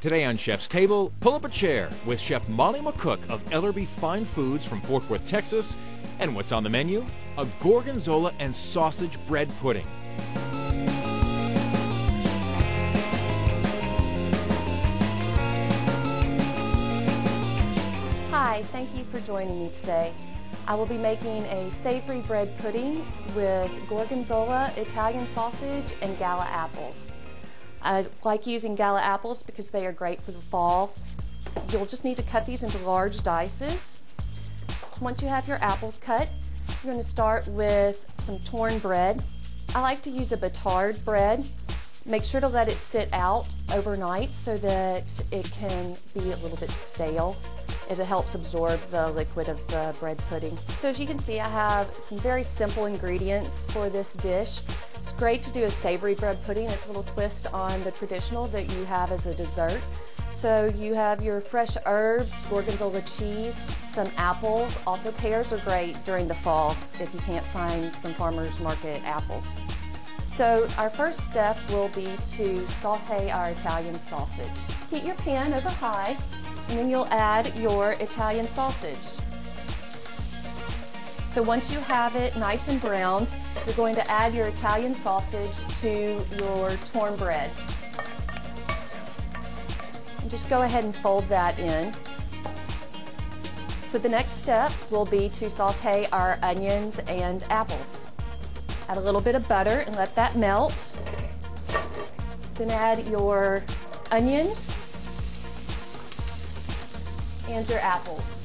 Today on Chef's Table, pull up a chair with Chef Molly McCook of Ellerbe Fine Foods from Fort Worth, Texas. And what's on the menu? A Gorgonzola and sausage bread pudding. Hi, thank you for joining me today. I will be making a savory bread pudding with Gorgonzola, Italian sausage, and Gala apples. I like using Gala apples because they are great for the fall. You'll just need to cut these into large dices. So once you have your apples cut, you're going to start with some torn bread. I like to use a batard bread. Make sure to let it sit out overnight so that it can be a little bit stale. It helps absorb the liquid of the bread pudding. So as you can see, I have some very simple ingredients for this dish. It's great to do a savory bread pudding. It's a little twist on the traditional that you have as a dessert. So you have your fresh herbs, Gorgonzola cheese, some apples. Also pears are great during the fall if you can't find some farmer's market apples. So our first step will be to saute our Italian sausage. Heat your pan over high, and then you'll add your Italian sausage. So once you have it nice and browned, you're going to add your Italian sausage to your torn bread. And just go ahead and fold that in. So the next step will be to saute our onions and apples. Add a little bit of butter and let that melt. Then add your onions and your apples.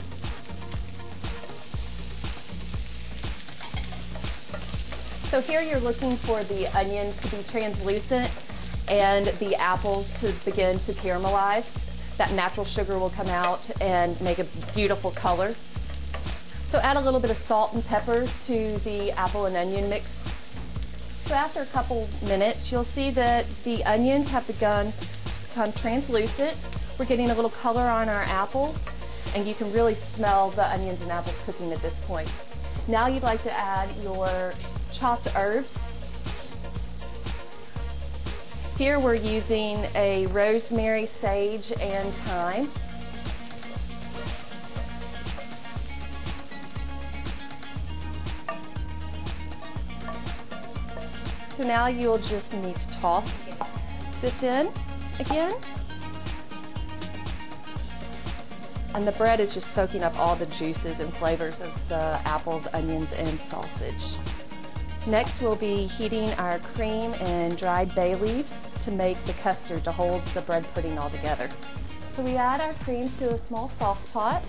So here you're looking for the onions to be translucent and the apples to begin to caramelize. That natural sugar will come out and make a beautiful color. So add a little bit of salt and pepper to the apple and onion mix. So after a couple minutes, you'll see that the onions have begun to become translucent. We're getting a little color on our apples, and you can really smell the onions and apples cooking at this point. Now you'd like to add your chopped herbs. Here we're using a rosemary, sage, and thyme. So now you'll just need to toss this in again. And the bread is just soaking up all the juices and flavors of the apples, onions, and sausage. Next, we'll be heating our cream and dried bay leaves to make the custard to hold the bread pudding all together. So we add our cream to a small sauce pot.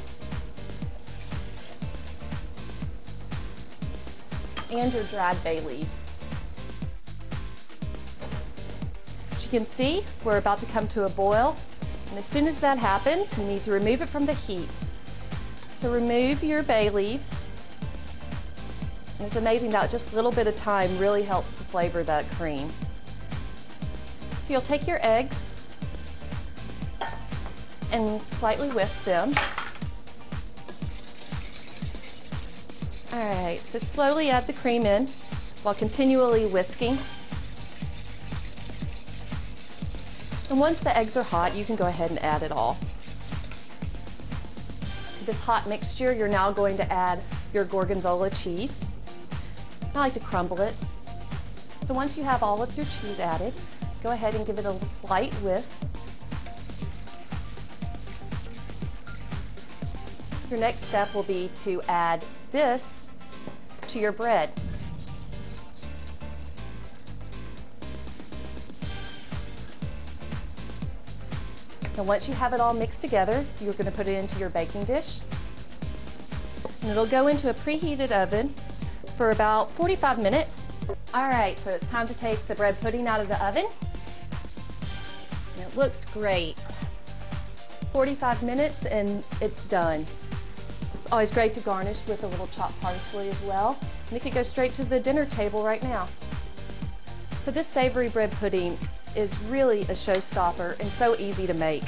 And your dried bay leaves. As you can see, we're about to come to a boil. And as soon as that happens, you need to remove it from the heat. So remove your bay leaves. And it's amazing that just a little bit of time really helps to flavor that cream. So you'll take your eggs and slightly whisk them. All right, so slowly add the cream in while continually whisking. And once the eggs are hot, you can go ahead and add it all. To this hot mixture, you're now going to add your Gorgonzola cheese. I like to crumble it. So once you have all of your cheese added, go ahead and give it a slight whisk. Your next step will be to add this to your bread. And once you have it all mixed together, you're going to put it into your baking dish. And it'll go into a preheated oven for about 45 minutes. All right, so it's time to take the bread pudding out of the oven. And it looks great. 45 minutes and it's done. It's always great to garnish with a little chopped parsley as well. And it could go straight to the dinner table right now. So this savory bread pudding is really a showstopper and so easy to make.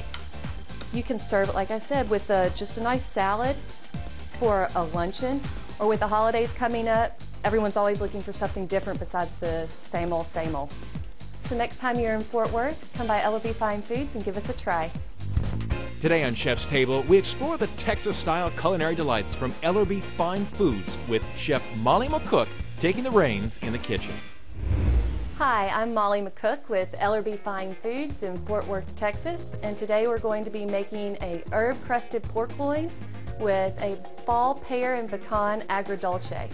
You can serve it, like I said, with just a nice salad for a luncheon, or with the holidays coming up, everyone's always looking for something different besides the same old, same old. So next time you're in Fort Worth, come by Ellerbe Fine Foods and give us a try. Today on Chef's Table, we explore the Texas-style culinary delights from Ellerbe Fine Foods with Chef Molly McCook taking the reins in the kitchen. Hi, I'm Molly McCook with Ellerbe Fine Foods in Fort Worth, Texas, and today we're going to be making a herb-crusted pork loin with a fall pear and pecan agrodolce.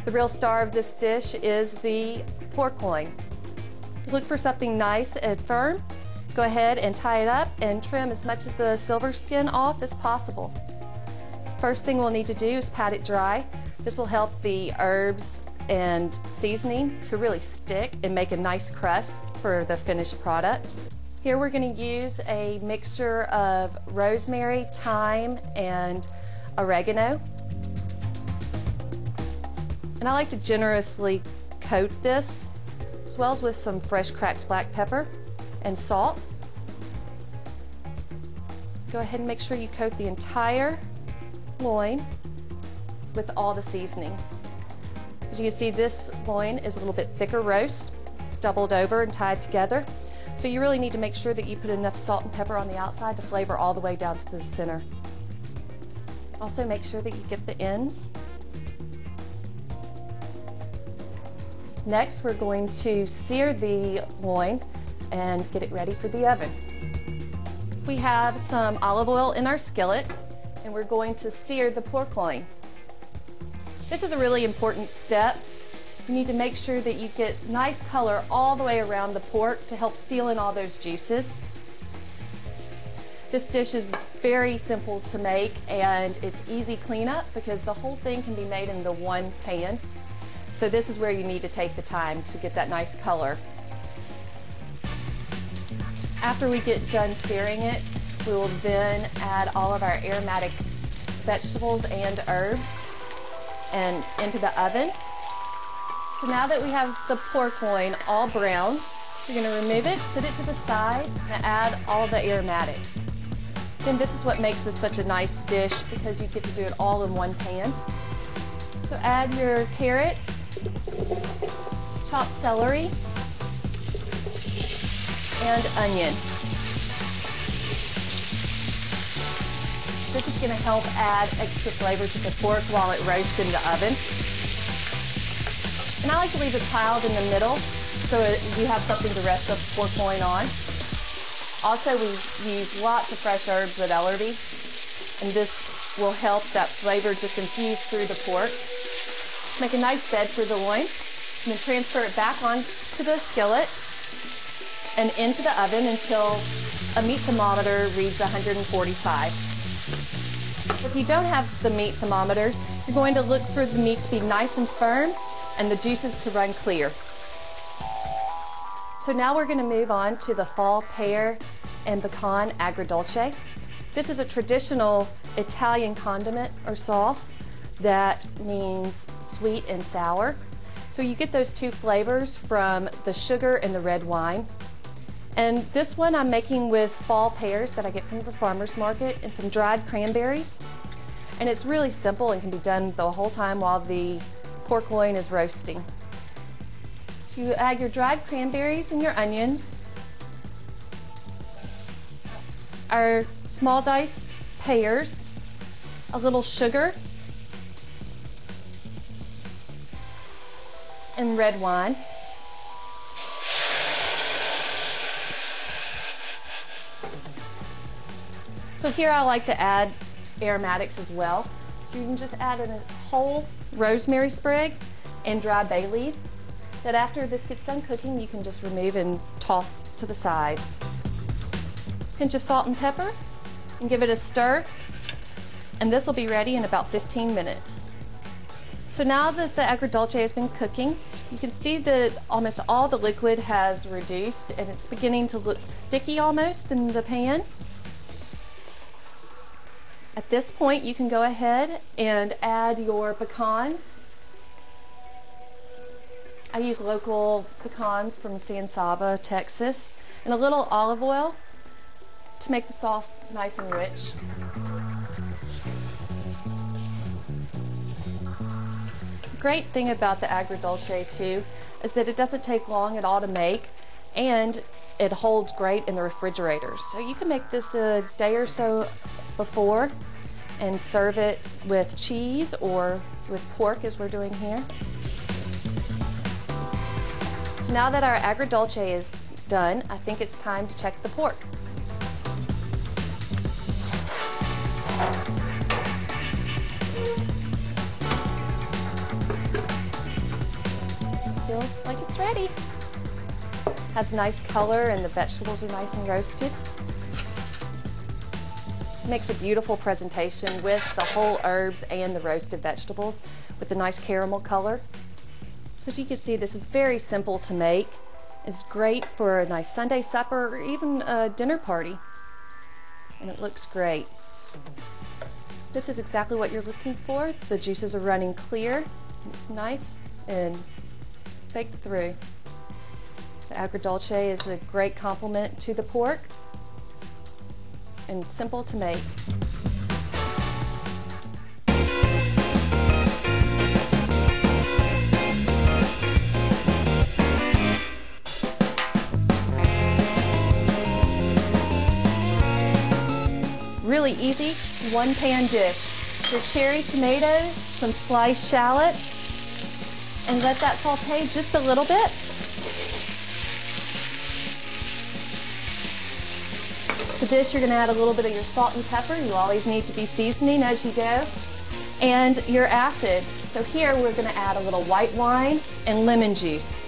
The real star of this dish is the pork loin. Look for something nice and firm. Go ahead and tie it up and trim as much of the silver skin off as possible. First thing we'll need to do is pat it dry. This will help the herbs and seasoning to really stick and make a nice crust for the finished product. Here we're going to use a mixture of rosemary, thyme, and oregano. And I like to generously coat this, as well as with some fresh cracked black pepper and salt. Go ahead and make sure you coat the entire loin with all the seasonings. As you can see, this loin is a little bit thicker roast. It's doubled over and tied together. So you really need to make sure that you put enough salt and pepper on the outside to flavor all the way down to the center. Also make sure that you get the ends. Next, we're going to sear the loin and get it ready for the oven. We have some olive oil in our skillet, and we're going to sear the pork loin. This is a really important step. You need to make sure that you get nice color all the way around the pork to help seal in all those juices. This dish is very simple to make, and it's easy cleanup because the whole thing can be made in the one pan. So this is where you need to take the time to get that nice color. After we get done searing it, we will then add all of our aromatic vegetables and herbs and into the oven. So now that we have the pork loin all brown, you're going to remove it, sit it to the side, and add all the aromatics. Then this is what makes this such a nice dish because you get to do it all in one pan. So add your carrots, chopped celery, and onion. This is going to help add extra flavor to the pork while it roasts in the oven. And I like to leave it piled in the middle so you have something to rest the pork loin on. Also, we use lots of fresh herbs at Ellerbe, and this will help that flavor just infuse through the pork. Make a nice bed for the loin, and then transfer it back onto the skillet and into the oven until a meat thermometer reads 145. If you don't have the meat thermometer, you're going to look for the meat to be nice and firm and the juices to run clear. So now we're going to move on to the fall pear and pecan agrodolce. This is a traditional Italian condiment or sauce that means sweet and sour. So you get those two flavors from the sugar and the red wine. And this one I'm making with fall pears that I get from the farmer's market and some dried cranberries. And it's really simple and can be done the whole time while the pork loin is roasting. So you add your dried cranberries and your onions, our small diced pears, a little sugar, and red wine. So here I like to add aromatics as well. So you can just add in a whole rosemary sprig and dry bay leaves that after this gets done cooking you can just remove and toss to the side. Pinch of salt and pepper and give it a stir, and this will be ready in about 15 minutes. So now that the agrodolce has been cooking, you can see that almost all the liquid has reduced and it's beginning to look sticky almost in the pan. At this point, you can go ahead and add your pecans. I use local pecans from San Saba, Texas, and a little olive oil to make the sauce nice and rich. The great thing about the agrodolce too is that it doesn't take long at all to make, and it holds great in the refrigerator. So you can make this a day or so before and serve it with cheese or with pork as we're doing here. So now that our agrodolce is done, I think it's time to check the pork. Feels like it's ready. Has nice color and the vegetables are nice and roasted. Makes a beautiful presentation with the whole herbs and the roasted vegetables with the nice caramel color. So as you can see, this is very simple to make. It's great for a nice Sunday supper or even a dinner party. And it looks great. This is exactly what you're looking for. The juices are running clear. It's nice and baked through. The agrodolce is a great complement to the pork and simple to make. Really easy, one pan dish. Your cherry tomatoes, some sliced shallots, and let that saute just a little bit. To dish, you're going to add a little bit of your salt and pepper. You always need to be seasoning as you go. And your acid. So here we're going to add a little white wine and lemon juice.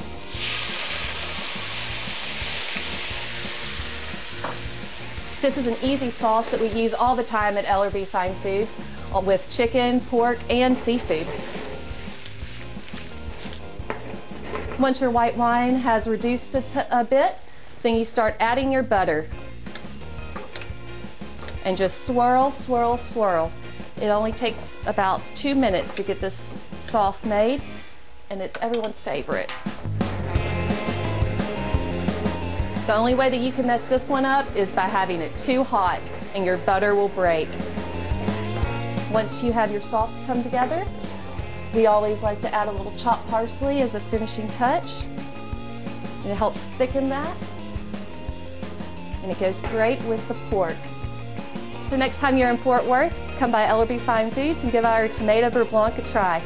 This is an easy sauce that we use all the time at Ellerbe Fine Foods with chicken, pork, and seafood. Once your white wine has reduced a bit, then you start adding your butter. And just swirl, swirl, swirl. It only takes about 2 minutes to get this sauce made, and it's everyone's favorite. The only way that you can mess this one up is by having it too hot, and your butter will break. Once you have your sauce come together, we always like to add a little chopped parsley as a finishing touch. It helps thicken that, and it goes great with the pork. So next time you're in Fort Worth, come by Ellerbe Fine Foods and give our tomato beurre blanc a try.